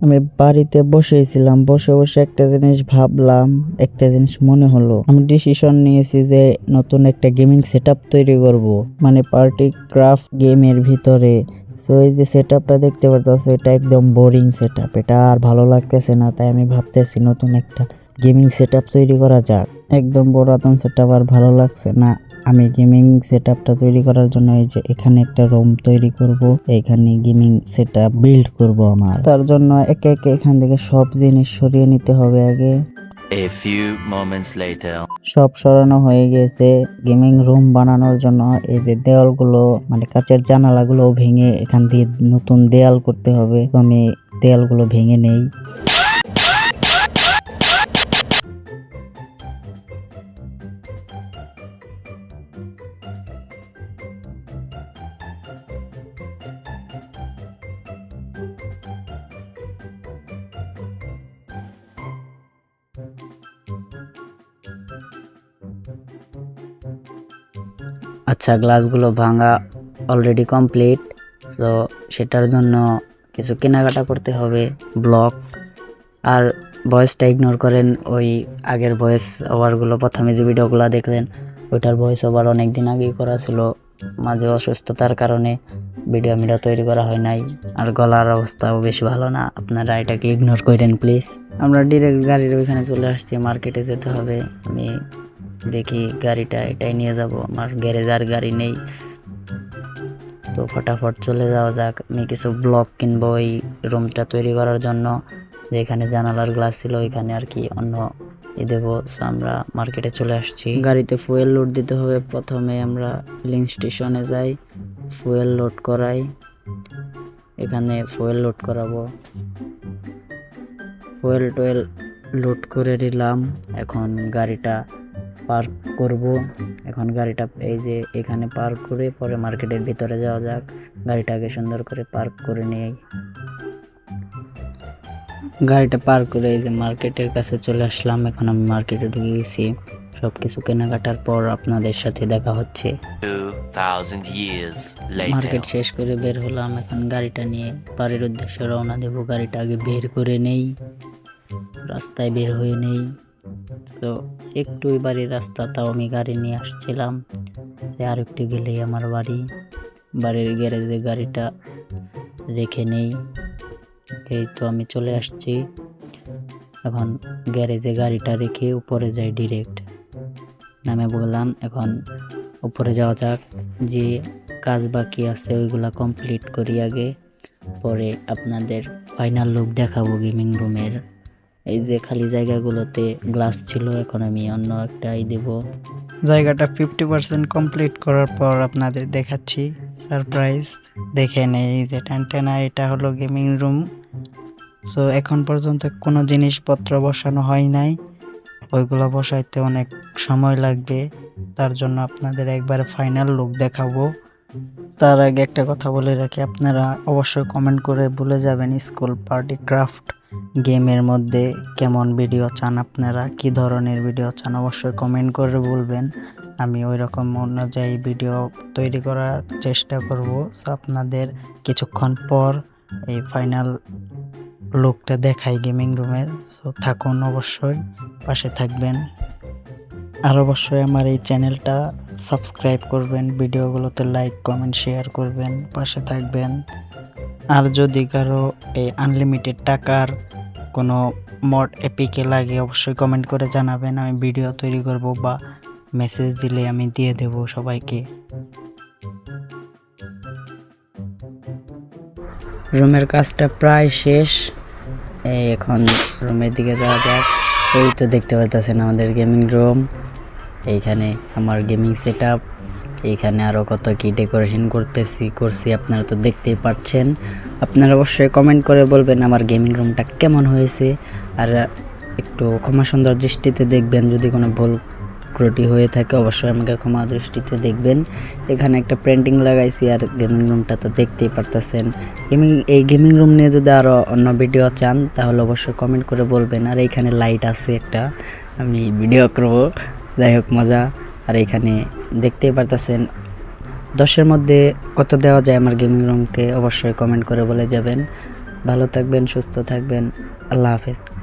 আমি বাড়িতে বসেছিলাম, বসে বসে একটা জিনিস ভাবলাম, একটা জিনিস মনে হলো। আমি ডিসিশন নিয়েছি যে নতুন একটা গেমিং সেটআপ তৈরি করব, মানে পার্টি ক্রাফট গেমের ভিতরে। সো এই যে সেটআপটা দেখতে পারতেছো, এটা একদম বোরিং সেটআপ, এটা আর ভালো লাগতেছে না। তাই আমি ভাবতেছি নতুন একটা গেমিং সেটআপ তৈরি করা যাক। একদম পুরাতন সেটআপ আর ভালো লাগছে না। আমি গেমিং সেটআপটা তৈরি করার জন্য এই যে এখানে একটা রুম তৈরি করব, এখানে গেমিং সেটআপ বিল্ড করব। আমার তার জন্য একে একে এখান থেকে সব জিনিস সরিয়ে নিতে হবে আগে। A few moments later. সব সরানো হয়ে গেছে। গেমিং রুম বানানোর জন্য এই যে দেওয়ালগুলো, মানে কাচের জানালাগুলো ভেঙে এখান দিয়ে নতুন দেয়াল করতে হবে। তো আমি দেয়ালগুলো ভেঙে নেই। আচ্ছা, গ্লাসগুলো ভাঙা অলরেডি কমপ্লিট। তো সেটার জন্য কিছু কেনাকাটা করতে হবে, ব্লক। আর ভয়েসটা ইগনোর করেন, ওই আগের ভয়েস ওভারগুলো, প্রথমে যে ভিডিওগুলো দেখলেন ওইটার ভয়েস ওভার অনেক দিন আগেই করা ছিল। মাঝে অসুস্থতার কারণে ভিডিও তৈরি করা হয় নাই, আর গলার অবস্থাও বেশি ভালো না। আপনারা এটাকে ইগনোর করেন প্লিজ। আমরা ডিরেক্ট গাড়ির ওইখানে চলে আসছি, মার্কেটে যেতে হবে। আমি দেখি গাড়িটা এটাই নিয়ে যাব, আমার গ্যারেজ আর গাড়ি নেই। তো ফটাফট চলে যাওয়া যাক। আমি কিছু ব্লক কিনবো এই রুমটা তৈরি করার জন্য। যেখানে জানালার গ্লাস ছিল ওইখানে আর কি অন্য দেবো। সো আমরা মার্কেটে চলে আসছি। গাড়িতে ফুয়েল লোড দিতে হবে। প্রথমে আমরা ফিলিং স্টেশনে যাই, ফুয়েল লোড করাই। এখানে ফুয়েল লোড করাবো। ফুয়েল টুয়েল লোড করে নিলাম। এখন গাড়িটা পার্ক করব। এখন গাড়িটা এই যে এখানে পার্ক করে পরে মার্কেটের ভিতরে যাওয়া যাক। গাড়িটাকে সুন্দর করে পার্ক করে নেই। গাড়িটা পার্ক করে এই যে মার্কেটের কাছে চলে আসলাম। এখন আমি মার্কেটে ঢুকে গেছি। সবকিছু কেনাকাটার পর আপনাদের সাথে দেখা হচ্ছে। 2000 years later. মার্কেট শেষ করে বের হলাম। এখন গাড়িটা নিয়ে বাড়ির উদ্দেশ্যে রওনা দেব। গাড়িটা আগে বের করে নেই, রাস্তায় বের হয়ে নেই। তো একটু বাড়ির রাস্তা, তাও আমি গাড়ি নিয়ে আসছিলাম যে আর একটু গেলেই আমার বাড়ি। বাড়ির গ্যারেজে গাড়িটা রেখে নেই। এই তো আমি চলে আসছি। এখন গ্যারেজে গাড়িটা রেখে উপরে যাই, ডিরেক্ট নামে বললাম। এখন উপরে যাওয়া যাক, যে কাজ বাকি আছে ওইগুলা কমপ্লিট করি আগে, পরে আপনাদের ফাইনাল লুক দেখাবো গেমিং রুমের। এই যে খালি জায়গাগুলোতে গ্লাস ছিল, এখন আমি অন্য একটাই দেব। জায়গাটা 50% কমপ্লিট করার পর আপনাদের দেখাচ্ছি সারপ্রাইজ। দেখে নেই যে টানটানা, এটা হলো গেমিং রুম। সো এখন পর্যন্ত কোনো জিনিসপত্র বসানো হয় নাই, ওইগুলো বসাইতে অনেক সময় লাগবে। তার জন্য আপনাদের একবারে ফাইনাল লুক দেখাবো। তার আগে একটা কথা বলে রাখি, আপনারা অবশ্যই কমেন্ট করে বলে যাবেন স্কুল পার্টি ক্রাফট গেমের মধ্যে কেমন ভিডিও চান, আপনারা কি ধরনের ভিডিও চান অবশ্যই কমেন্ট করে বলবেন। আমি ওই রকম অনুযায়ী ভিডিও তৈরি করার চেষ্টা করব। সো আপনাদের কিছুক্ষণ পর এই ফাইনাল লুকটা দেখাই গেমিং রুমের। সো থাকুন, অবশ্যই পাশে থাকবেন। আর অবশ্যই আমার এই চ্যানেলটা সাবস্ক্রাইব করবেন, ভিডিওগুলোতে লাইক কমেন্ট শেয়ার করবেন, পাশে থাকবেন। আর যদি কারো এই আনলিমিটেড টাকার কোনো মড এপিকে লাগে অবশ্যই কমেন্ট করে জানাবেন, আমি ভিডিও তৈরি করব বা মেসেজ দিলে আমি দিয়ে দেব সবাইকে। রুমের কাজটা প্রায় শেষ। এখন রুমের দিকে যাওয়া যাক। এই তো দেখতে পাচ্ছেন আমাদের গেমিং রুম। এইখানে আমার গেমিং সেটআপ, এইখানে আরও কত কি ডেকোরেশন করছি আপনারা তো দেখতেই পাচ্ছেন। আপনারা অবশ্যই কমেন্ট করে বলবেন আমার গেমিং রুমটা কেমন হয়েছে। আর একটু ক্ষমা সুন্দর দৃষ্টিতে দেখবেন, যদি কোনো ভুল ত্রুটি হয়ে থাকে অবশ্যই আমাকে ক্ষমা দৃষ্টিতে দেখবেন। এখানে একটা পেন্টিং লাগাইছি, আর গেমিং রুমটা তো দেখতেই পারতেছেন। এই গেমিং রুম নিয়ে যদি আরও অন্য ভিডিও চান তাহলে অবশ্যই কমেন্ট করে বলবেন। আর এইখানে লাইট আছে একটা, আমি ভিডিও করব, যাই হোক মজা। আর এখানে দেখতেই পারতেছেন 10-এর মধ্যে কত দেওয়া যায় আমার গেমিং রুমকে, অবশ্যই কমেন্ট করে বলে যাবেন। ভালো থাকবেন, সুস্থ থাকবেন। আল্লাহ হাফেজ।